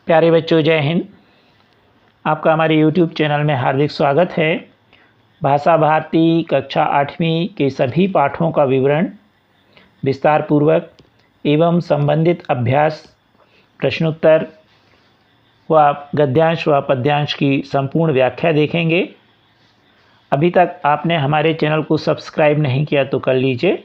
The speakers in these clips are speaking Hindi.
प्यारे बच्चों, जय हिंद। आपका हमारे YouTube चैनल में हार्दिक स्वागत है। भाषा भारती कक्षा 8वीं के सभी पाठों का विवरण विस्तार पूर्वक एवं संबंधित अभ्यास, प्रश्नोत्तर व गद्यांश व पद्यांश की संपूर्ण व्याख्या देखेंगे। अभी तक आपने हमारे चैनल को सब्सक्राइब नहीं किया तो कर लीजिए।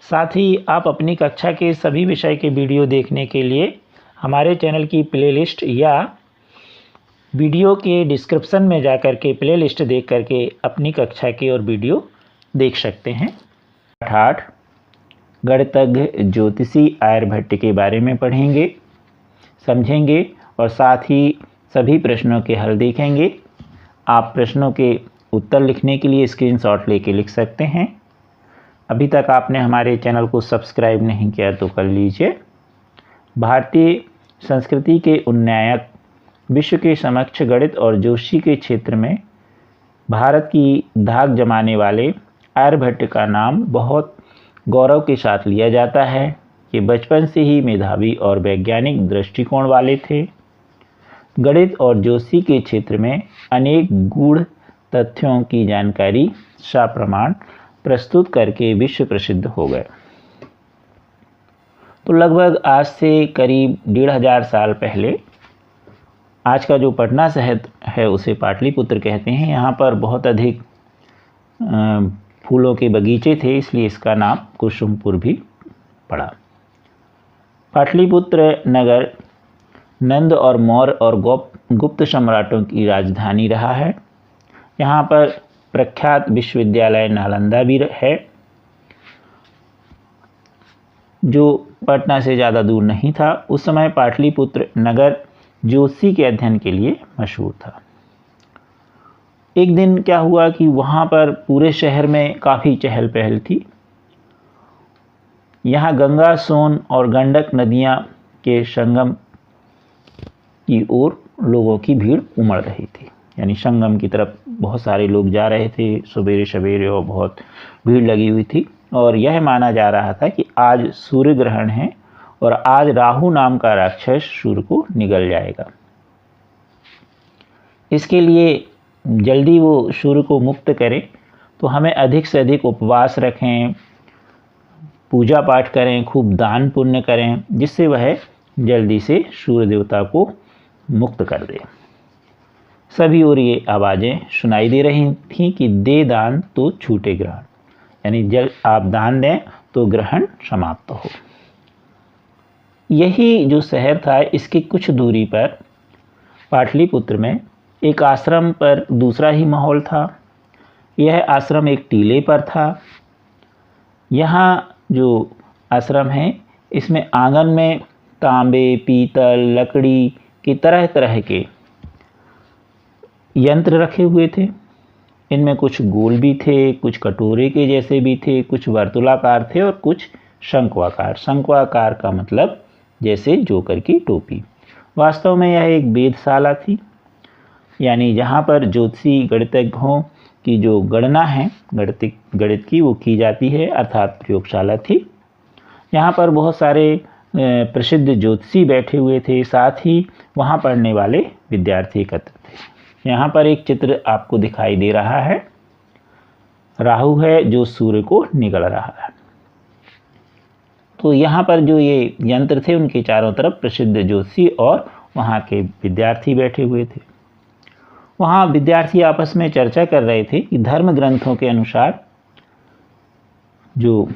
साथ ही आप अपनी कक्षा के सभी विषय के वीडियो देखने के लिए हमारे चैनल की प्लेलिस्ट या वीडियो के डिस्क्रिप्शन में जाकर के प्लेलिस्ट देख करके अपनी कक्षा की और वीडियो देख सकते हैं। 8 गणितज्ञ ज्योतिषी आर्यभट्ट के बारे में पढ़ेंगे, समझेंगे और साथ ही सभी प्रश्नों के हल देखेंगे। आप प्रश्नों के उत्तर लिखने के लिए स्क्रीनशॉट लेके लिख सकते हैं। अभी तक आपने हमारे चैनल को सब्सक्राइब नहीं किया तो कर लीजिए। भारतीय संस्कृति के उन्नायक, विश्व के समक्ष गणित और ज्योतिषी के क्षेत्र में भारत की धाक जमाने वाले आर्यभट्ट का नाम बहुत गौरव के साथ लिया जाता है। ये बचपन से ही मेधावी और वैज्ञानिक दृष्टिकोण वाले थे। गणित और ज्योतिषी के क्षेत्र में अनेक गूढ़ तथ्यों की जानकारी सप्रमाण प्रस्तुत करके विश्व प्रसिद्ध हो गए। तो लगभग आज से करीब 1500 साल पहले, आज का जो पटना शहर है उसे पाटलिपुत्र कहते हैं। यहाँ पर बहुत अधिक फूलों के बगीचे थे, इसलिए इसका नाम कुसुमपुर भी पड़ा। पाटलिपुत्र नगर नंद और मौर्य और गुप्त सम्राटों की राजधानी रहा है। यहाँ पर प्रख्यात विश्वविद्यालय नालंदा भी है, जो पटना से ज़्यादा दूर नहीं था। उस समय पाटलिपुत्र नगर ज्योतिषी के अध्ययन के लिए मशहूर था। एक दिन क्या हुआ कि वहाँ पर पूरे शहर में काफ़ी चहल पहल थी। यहाँ गंगा, सोन और गंडक नदियाँ के संगम की ओर लोगों की भीड़ उमड़ रही थी। यानी संगम की तरफ बहुत सारे लोग जा रहे थे सवेरे सवेरे और बहुत भीड़ लगी हुई थी। और यह माना जा रहा था कि आज सूर्य ग्रहण है और आज राहु नाम का राक्षस सूर्य को निगल जाएगा। इसके लिए जल्दी वो सूर्य को मुक्त करें, तो हमें अधिक से अधिक उपवास रखें, पूजा पाठ करें, खूब दान पुण्य करें, जिससे वह जल्दी से सूर्य देवता को मुक्त कर दे। सभी ओर ये आवाज़ें सुनाई दे रही थीं कि दे दान तो छूटे ग्रहण, यानी जब आप दान दें तो ग्रहण समाप्त हो। यही जो शहर था, इसकी कुछ दूरी पर पाटलिपुत्र में एक आश्रम पर दूसरा ही माहौल था। यह आश्रम एक टीले पर था। यहाँ जो आश्रम है, इसमें आंगन में तांबे, पीतल, लकड़ी की तरह तरह के यंत्र रखे हुए थे। इनमें कुछ गोल भी थे, कुछ कटोरे के जैसे भी थे, कुछ वर्तुलाकार थे और कुछ शंक्वाकार। शंक्वाकार का मतलब जैसे जोकर की टोपी। वास्तव में यह एक वेधशाला थी, यानी जहाँ पर ज्योतिषी गणितज्ञों की जो गणना है गणित की, वो की जाती है, अर्थात प्रयोगशाला थी। यहाँ पर बहुत सारे प्रसिद्ध ज्योतिषी बैठे हुए थे, साथ ही वहाँ पढ़ने वाले विद्यार्थी एकत्र थे। यहाँ पर एक चित्र आपको दिखाई दे रहा है। राहु है जो सूर्य को निगल रहा है। तो यहाँ पर जो ये यंत्र थे, उनके चारों तरफ प्रसिद्ध ज्योतिषी और वहाँ के विद्यार्थी बैठे हुए थे। वहाँ विद्यार्थी आपस में चर्चा कर रहे थे कि धर्म ग्रंथों के अनुसार जो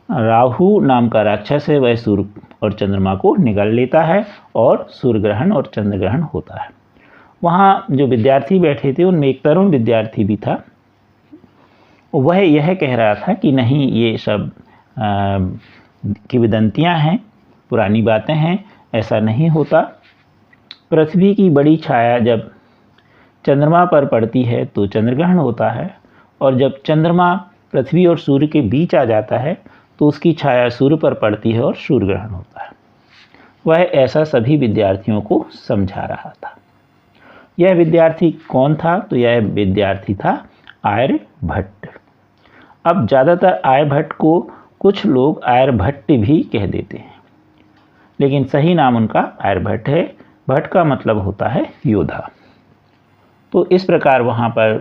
राहु नाम का राक्षस है, वह सूर्य और चंद्रमा को निगल लेता है और सूर्य ग्रहण और चंद्र ग्रहण होता है। वहाँ जो विद्यार्थी बैठे थे, उनमें एक तरुण विद्यार्थी भी था। वह यह कह रहा था कि नहीं, ये सब किंवदंतियाँ हैं, पुरानी बातें हैं, ऐसा नहीं होता। पृथ्वी की बड़ी छाया जब चंद्रमा पर पड़ती है तो चंद्रग्रहण होता है, और जब चंद्रमा पृथ्वी और सूर्य के बीच आ जाता है तो उसकी छाया सूर्य पर पड़ती है और सूर्य ग्रहण होता है। वह ऐसा सभी विद्यार्थियों को समझा रहा था। यह विद्यार्थी कौन था? तो यह विद्यार्थी था आर्यभट्ट। अब ज़्यादातर आर्यभट्ट को कुछ लोग आर्यभट्ट भी कह देते हैं, लेकिन सही नाम उनका आर्यभट्ट है। भट्ट का मतलब होता है योद्धा। तो इस प्रकार वहाँ पर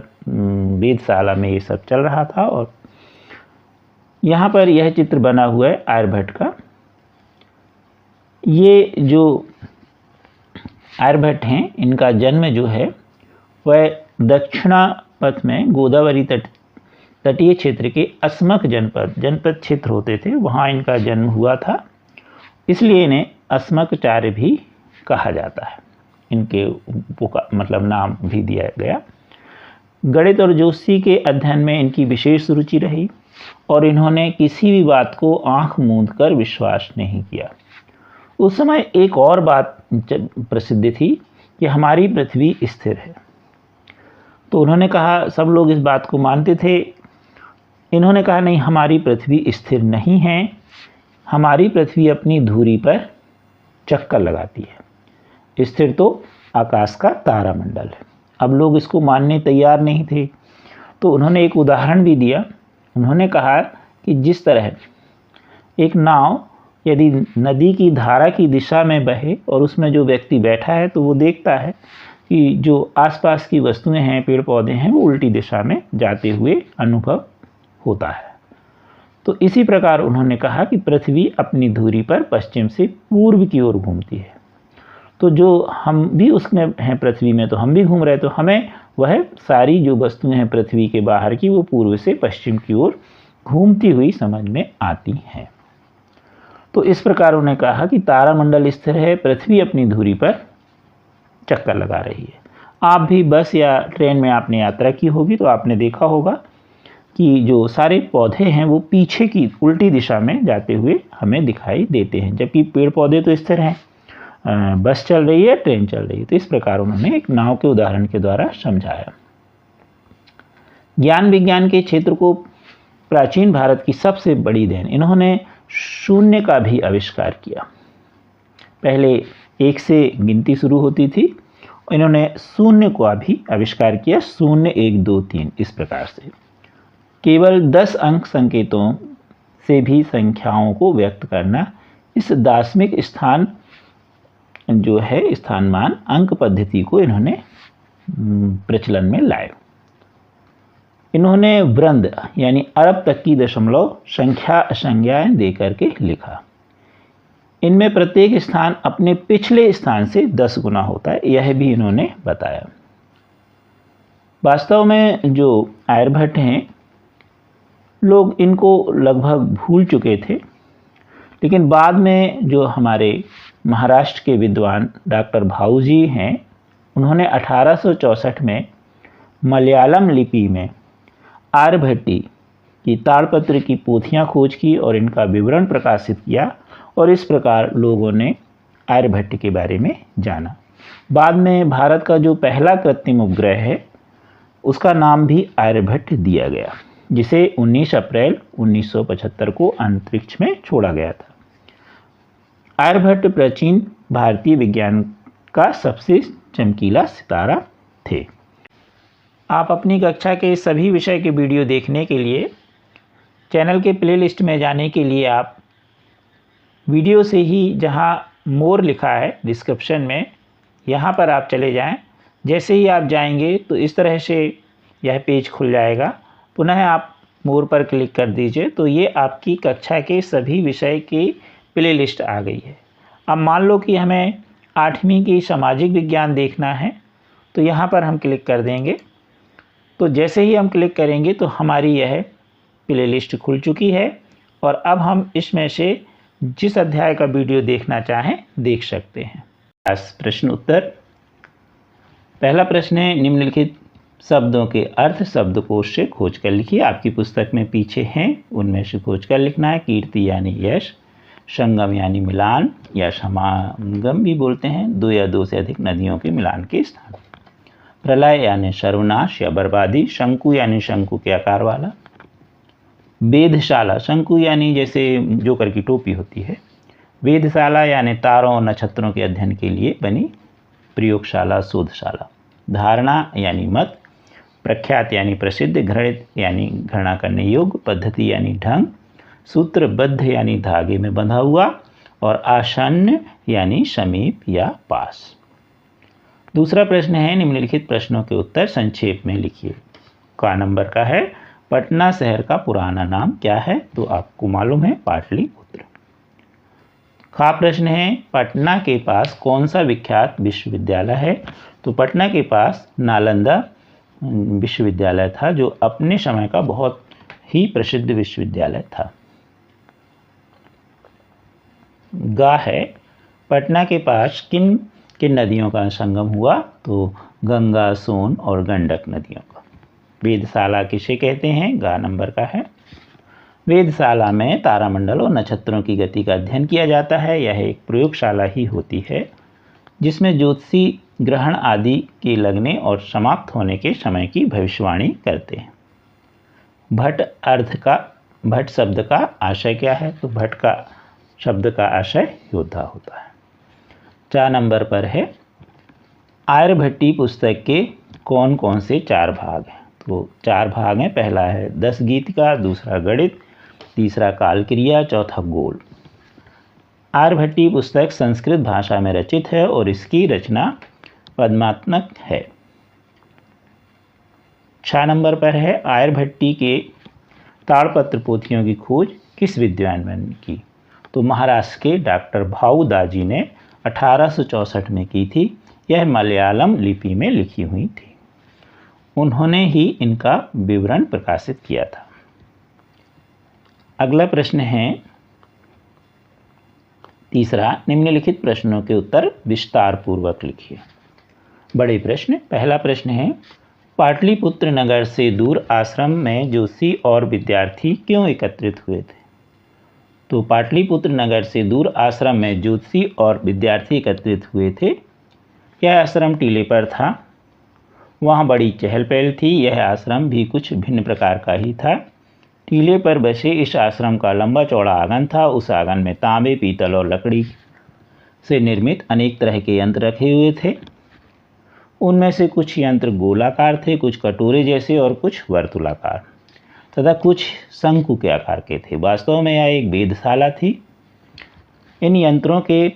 वेधशाला में ये सब चल रहा था और यहाँ पर यह चित्र बना हुआ है आर्यभट्ट का। ये जो आर्यभट्ट हैं, इनका जन्म जो है वह दक्षिणापथ में गोदावरी तटीय क्षेत्र के अस्मक जनपद क्षेत्र होते थे, वहाँ इनका जन्म हुआ था, इसलिए इन्हें अस्मकाचार्य भी कहा जाता है। इनके मतलब नाम भी दिया गया। गणित और ज्योतिषी के अध्ययन में इनकी विशेष रुचि रही और इन्होंने किसी भी बात को आंख मूंद कर विश्वास नहीं किया। उस समय एक और बात प्रसिद्ध थी कि हमारी पृथ्वी स्थिर है। तो उन्होंने कहा, सब लोग इस बात को मानते थे, इन्होंने कहा नहीं, हमारी पृथ्वी स्थिर नहीं है, हमारी पृथ्वी अपनी धुरी पर चक्कर लगाती है। स्थिर तो आकाश का तारामंडल है। अब लोग इसको मानने तैयार नहीं थे, तो उन्होंने एक उदाहरण भी दिया। उन्होंने कहा कि जिस तरह एक नाव यदि नदी की धारा की दिशा में बहे और उसमें जो व्यक्ति बैठा है तो वो देखता है कि जो आसपास की वस्तुएं हैं, पेड़ पौधे हैं, वो उल्टी दिशा में जाते हुए अनुभव होता है। तो इसी प्रकार उन्होंने कहा कि पृथ्वी अपनी धुरी पर पश्चिम से पूर्व की ओर घूमती है। तो जो हम भी उसमें हैं पृथ्वी में, तो हम भी घूम रहे, तो हमें वह सारी जो वस्तुएं हैं पृथ्वी के बाहर की, वो पूर्व से पश्चिम की ओर घूमती हुई समझ में आती हैं। तो इस प्रकार उन्होंने कहा कि तारामंडल स्थिर है, पृथ्वी अपनी धुरी पर चक्कर लगा रही है। आप भी बस या ट्रेन में आपने यात्रा की होगी तो आपने देखा होगा कि जो सारे पौधे हैं वो पीछे की उल्टी दिशा में जाते हुए हमें दिखाई देते हैं, जबकि पेड़ पौधे तो स्थिर हैं, बस चल रही है, ट्रेन चल रही है। तो इस प्रकार उन्होंने एक नाव के उदाहरण के द्वारा समझाया। ज्ञान विज्ञान के क्षेत्र को प्राचीन भारत की सबसे बड़ी देन, इन्होंने शून्य का भी आविष्कार किया। पहले 1 से गिनती शुरू होती थी, इन्होंने शून्य का भी आविष्कार किया, 0 1 2 3 इस प्रकार से। केवल 10 अंक संकेतों से भी संख्याओं को व्यक्त करना, इस दार्शनिक स्थान जो है स्थानमान अंक पद्धति को इन्होंने प्रचलन में लाए। इन्होंने वृंद यानी अरब तक की दशमलव संज्ञाएं देकर के लिखा। इनमें प्रत्येक स्थान अपने पिछले स्थान से 10 गुना होता है, यह भी इन्होंने बताया। वास्तव में जो आर्यभट्ट हैं, लोग इनको लगभग भूल चुके थे, लेकिन बाद में जो हमारे महाराष्ट्र के विद्वान डॉक्टर भाऊ जी हैं, उन्होंने 1864 में मलयालम लिपि में आर्यभट्टी की ताड़पत्र की पोथियां खोज की और इनका विवरण प्रकाशित किया और इस प्रकार लोगों ने आर्यभट्ट के बारे में जाना। बाद में भारत का जो पहला कृत्रिम उपग्रह है उसका नाम भी आर्यभट्ट दिया गया, जिसे 19 अप्रैल 1975 को अंतरिक्ष में छोड़ा गया था। आर्यभट्ट प्राचीन भारतीय विज्ञान का सबसे चमकीला सितारा थे। आप अपनी कक्षा के सभी विषय के वीडियो देखने के लिए चैनल के प्लेलिस्ट में जाने के लिए आप वीडियो से ही जहां मोर लिखा है डिस्क्रिप्शन में, यहां पर आप चले जाएं। जैसे ही आप जाएंगे तो इस तरह से यह पेज खुल जाएगा। पुनः आप मोर पर क्लिक कर दीजिए तो ये आपकी कक्षा के सभी विषय की प्लेलिस्ट आ गई है। अब मान लो कि हमें 8वीं की सामाजिक विज्ञान देखना है, तो यहाँ पर हम क्लिक कर देंगे। तो जैसे ही हम क्लिक करेंगे तो हमारी यह प्लेलिस्ट खुल चुकी है और अब हम इसमें से जिस अध्याय का वीडियो देखना चाहें देख सकते हैं। प्रश्न उत्तर। पहला प्रश्न है, निम्नलिखित शब्दों के अर्थ शब्दकोश से खोज कर लिखिए। आपकी पुस्तक में पीछे हैं, उनमें से खोज कर लिखना है। कीर्ति यानी यश, संगम यानी मिलान या समागम भी बोलते हैं, 2 या 2 से अधिक नदियों के मिलान के स्थान। प्रलय यानी सर्वनाश या बर्बादी। शंकु यानी शंकु के आकार वाला। वेधशाला, शंकु यानी जैसे जोकर की टोपी होती है। वेधशाला यानी तारों और नक्षत्रों के अध्ययन के लिए बनी प्रयोगशाला, शोधशाला। धारणा यानी मत। प्रख्यात यानी प्रसिद्ध। घृणित यानी घृणा करने योग्य। पद्धति यानी ढंग। सूत्रबद्ध यानी धागे में बंधा हुआ। और आसन्न यानी समीप या पास। दूसरा प्रश्न है, निम्नलिखित प्रश्नों के उत्तर संक्षेप में लिखिए। क नंबर का है, पटना शहर का पुराना नाम क्या है? तो आपको मालूम है, पाटलिपुत्र। ख प्रश्न है, पटना के पास कौन सा विख्यात विश्वविद्यालय है? तो पटना के पास नालंदा विश्वविद्यालय था, जो अपने समय का बहुत ही प्रसिद्ध विश्वविद्यालय था। ग है, पटना के पास किन किन नदियों का संगम हुआ? तो गंगा, सोन और गंडक नदियों का। वेधशाला किसे कहते हैं? ग नंबर का है। वेधशाला में तारामंडल और नक्षत्रों की गति का अध्ययन किया जाता है। यह एक प्रयोगशाला ही होती है जिसमें ज्योतिषी ग्रहण आदि के लगने और समाप्त होने के समय की भविष्यवाणी करते हैं। भट्ट शब्द का आशय क्या है? तो भट्ट का शब्द का आशय योद्धा होता है। 4 नंबर पर है, आर्यभट्टी पुस्तक के कौन कौन से 4 भाग हैं? तो 4 भाग हैं। पहला है 10 गीत का, दूसरा गणित, तीसरा काल क्रिया, चौथा गोल। आर्यभट्टी पुस्तक संस्कृत भाषा में रचित है और इसकी रचना पद्यात्मक है। 6 नंबर पर है, आर्यभट्टी के ताड़पत्र पोथियों की खोज किस विद्वान ने की? तो महाराष्ट्र के डॉक्टर भाऊ दाजी ने 1864 में की थी। यह मलयालम लिपि में लिखी हुई थी। उन्होंने ही इनका विवरण प्रकाशित किया था। अगला प्रश्न है तीसरा, निम्नलिखित प्रश्नों के उत्तर विस्तार पूर्वक लिखिए। बड़े प्रश्न। पहला प्रश्न है, पाटलिपुत्र नगर से दूर आश्रम में ज्योतिषी और विद्यार्थी क्यों एकत्रित हुए थे? तो पाटलिपुत्र नगर से दूर आश्रम में ज्योतिषी और विद्यार्थी एकत्रित हुए थे। यह आश्रम टीले पर था। वहाँ बड़ी चहल पहल थी। यह आश्रम भी कुछ भिन्न प्रकार का ही था। टीले पर बसे इस आश्रम का लंबा चौड़ा आंगन था। उस आंगन में तांबे, पीतल और लकड़ी से निर्मित अनेक तरह के यंत्र रखे हुए थे। उनमें से कुछ यंत्र गोलाकार थे, कुछ कटोरे जैसे और कुछ वर्तुलाकार तथा कुछ शंकु के आकार के थे। वास्तव में यह एक वेधशाला थी। इन यंत्रों के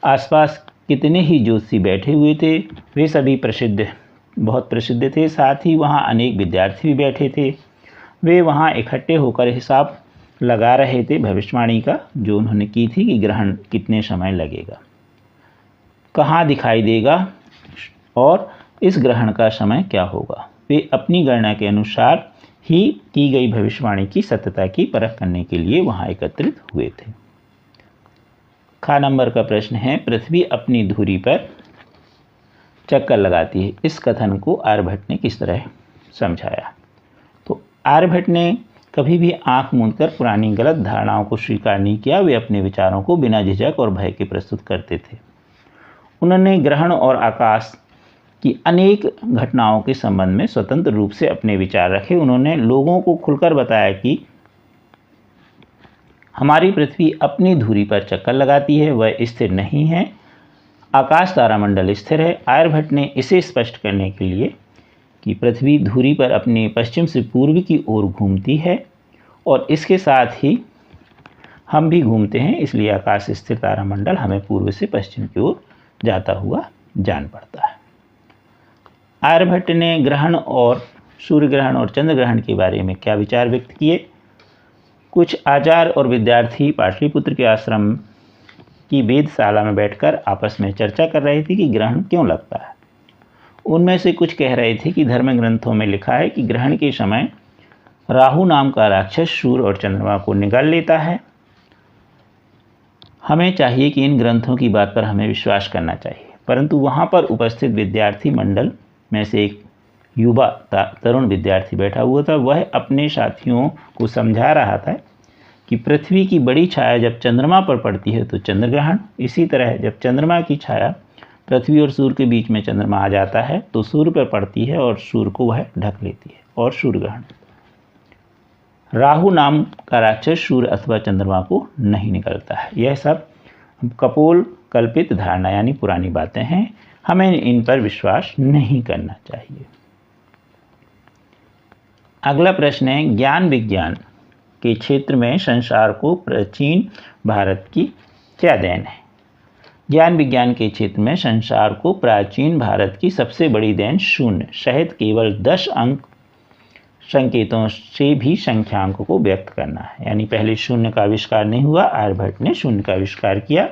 आसपास कितने ही ज्योतिषी बैठे हुए थे। वे सभी बहुत प्रसिद्ध थे। साथ ही वहाँ अनेक विद्यार्थी भी बैठे थे। वे वहाँ इकट्ठे होकर हिसाब लगा रहे थे भविष्यवाणी का, जो उन्होंने की थी कि ग्रहण कितने समय लगेगा, कहाँ दिखाई देगा और इस ग्रहण का समय क्या होगा। वे अपनी गणना के अनुसार ही की गई भविष्यवाणी की सत्यता की परख करने के लिए वहाँ एकत्रित हुए थे। ख नंबर का प्रश्न है, पृथ्वी अपनी धुरी पर चक्कर लगाती है। इस कथन को आर्यभट्ट ने किस तरह समझाया? तो आर्यभट्ट ने कभी भी आंख मूंदकर पुरानी गलत धारणाओं को स्वीकार नहीं किया। वे अपने विचारों को बिना झिझक और भय के प्रस्तुत करते थे। उन्होंने ग्रहण और आकाश की अनेक घटनाओं के संबंध में स्वतंत्र रूप से अपने विचार रखे। उन्होंने लोगों को खुलकर बताया कि हमारी पृथ्वी अपनी धुरी पर चक्कर लगाती है, वह स्थिर नहीं है। आकाश तारामंडल स्थिर है। आर्यभट्ट ने इसे स्पष्ट करने के लिए कि पृथ्वी धुरी पर अपने पश्चिम से पूर्व की ओर घूमती है और इसके साथ ही हम भी घूमते हैं, इसलिए आकाश स्थिर तारामंडल हमें पूर्व से पश्चिम की ओर जाता हुआ जान पड़ता है। आर्यभट्ट ने ग्रहण और सूर्य ग्रहण और चंद्र ग्रहण के बारे में क्या विचार व्यक्त किए? कुछ आचार्य और विद्यार्थी पाटलिपुत्र के आश्रम की वेधशाला में बैठकर आपस में चर्चा कर रहे थे कि ग्रहण क्यों लगता है। उनमें से कुछ कह रहे थे कि धर्म ग्रंथों में लिखा है कि ग्रहण के समय राहु नाम का राक्षस सूर्य और चंद्रमा को निगल लेता है। हमें चाहिए कि इन ग्रंथों की बात पर हमें विश्वास करना चाहिए। परंतु वहाँ पर उपस्थित विद्यार्थी मंडल में से एक युवा तरुण विद्यार्थी बैठा हुआ था। वह अपने साथियों को समझा रहा था कि पृथ्वी की बड़ी छाया जब चंद्रमा पर पड़ती है तो चंद्र ग्रहण, इसी तरह जब चंद्रमा की छाया पृथ्वी और सूर्य के बीच में चंद्रमा आ जाता है तो सूर्य पर पड़ती है और सूर्य को वह ढक लेती है और सूर्य ग्रहण। राहु नाम का राक्षस सूर्य अथवा चंद्रमा को नहीं निकलता है। यह सब कपोल कल्पित धारणा यानी पुरानी बातें हैं। हमें इन पर विश्वास नहीं करना चाहिए। अगला प्रश्न है, ज्ञान विज्ञान के क्षेत्र में संसार को प्राचीन भारत की क्या देन है? ज्ञान विज्ञान के क्षेत्र में संसार को प्राचीन भारत की सबसे बड़ी देन शून्य सहित केवल 10 अंक संकेतों से भी संख्यांक को व्यक्त करना है। यानी पहले शून्य का आविष्कार नहीं हुआ, आर्यभट्ट ने शून्य का आविष्कार किया।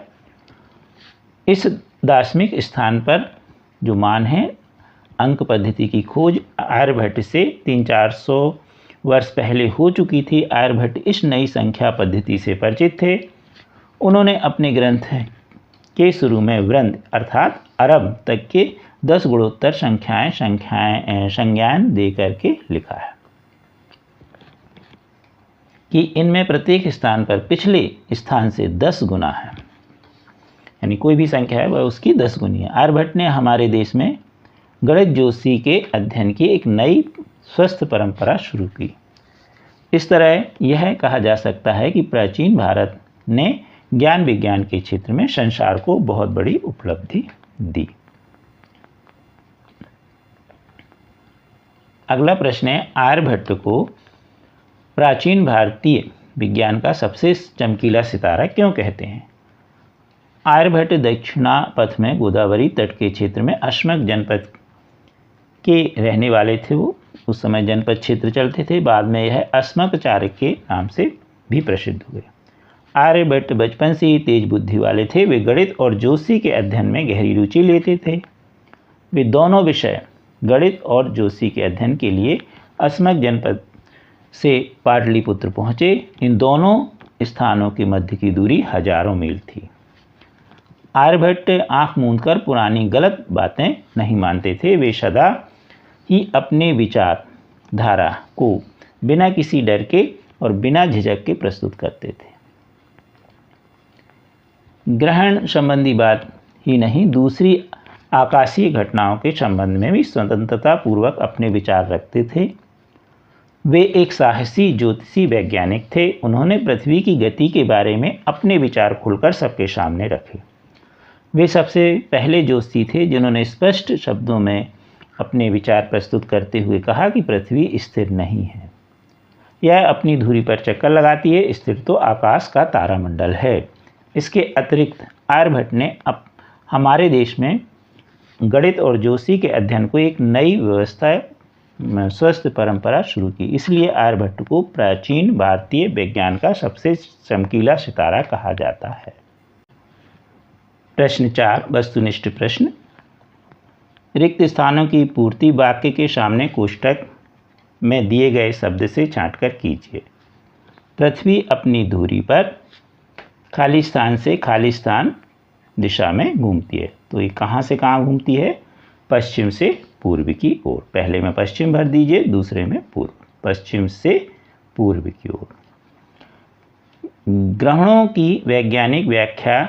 इस दार्शनिक स्थान पर जो मान है, अंक पद्धति की खोज आर्यभट्ट से 300-400 वर्ष पहले हो चुकी थी। आर्यभट्ट इस नई संख्या पद्धति से परिचित थे। उन्होंने अपने ग्रंथ के शुरू में वृंद अर्थात अरब तक के 10 गुणोत्तर संज्ञान दे करके लिखा है कि इनमें प्रत्येक स्थान पर पिछले स्थान से 10 गुना है। यानी कोई भी संख्या है वह उसकी 10 गुनी है। आर्यभट्ट ने हमारे देश में गणित ज्योतिषी के अध्ययन की एक नई स्वस्थ परंपरा शुरू की। इस तरह यह कहा जा सकता है कि प्राचीन भारत ने ज्ञान विज्ञान के क्षेत्र में संसार को बहुत बड़ी उपलब्धि दी। अगला प्रश्न है, आर्यभट्ट को प्राचीन भारतीय विज्ञान का सबसे चमकीला सितारा क्यों कहते हैं? आर्यभट्ट दक्षिणा पथ में गोदावरी तट के क्षेत्र में अस्मक जनपद के रहने वाले थे। वो उस समय जनपद क्षेत्र चलते थे, बाद में यह अस्मकचार्य के नाम से भी प्रसिद्ध हुए। आर्यभट्ट बचपन से ही तेज बुद्धि वाले थे। वे गणित और ज्योतिषी के अध्ययन में गहरी रुचि लेते थे। वे दोनों विषय गणित और ज्योतिषी के अध्ययन के लिए अस्मक जनपद से पाटलिपुत्र पहुँचे। इन दोनों स्थानों के मध्य की दूरी हजारों मील थी। आर्यभट्ट आँख मूंदकर पुरानी गलत बातें नहीं मानते थे। वे सदा ही अपने विचार धारा को बिना किसी डर के और बिना झिझक के प्रस्तुत करते थे। ग्रहण संबंधी बात ही नहीं, दूसरी आकाशीय घटनाओं के संबंध में भी स्वतंत्रता पूर्वक अपने विचार रखते थे। वे एक साहसी ज्योतिषी वैज्ञानिक थे। उन्होंने पृथ्वी की गति के बारे में अपने विचार खुलकर सबके सामने रखे। वे सबसे पहले ज्योतिषी थे जिन्होंने स्पष्ट शब्दों में अपने विचार प्रस्तुत करते हुए कहा कि पृथ्वी स्थिर नहीं है, यह अपनी धुरी पर चक्कर लगाती है। स्थिर तो आकाश का तारामंडल है। इसके अतिरिक्त आर्यभट्ट ने हमारे देश में गणित और ज्योतिषी के अध्ययन को एक नई व्यवस्था स्वस्थ परंपरा शुरू की। इसलिए आर्यभट्ट को प्राचीन भारतीय विज्ञान का सबसे चमकीला सितारा कहा जाता है। प्रश्न 4, वस्तुनिष्ठ प्रश्न। रिक्त स्थानों की पूर्ति वाक्य के सामने कोष्ठक में दिए गए शब्द से छांटकर कीजिए। पृथ्वी अपनी धुरी पर खाली स्थान से खाली स्थान दिशा में घूमती है। तो ये कहाँ से कहाँ घूमती है? पश्चिम से पूर्व की ओर। पहले में पश्चिम भर दीजिए, दूसरे में पूर्व। पश्चिम से पूर्व की ओर। ग्रहणों की वैज्ञानिक व्याख्या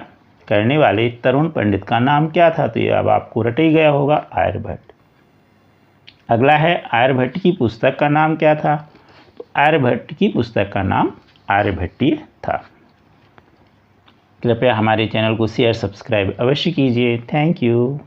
करने वाले तरुण पंडित का नाम क्या था? तो ये अब आपको रट ही गया होगा, आर्यभट्ट। अगला है, आर्यभट्ट की पुस्तक का नाम क्या था? तो आर्यभट्ट की पुस्तक का नाम आर्यभट्टीय था। कृपया हमारे चैनल को शेयर सब्सक्राइब अवश्य कीजिए। Thank you.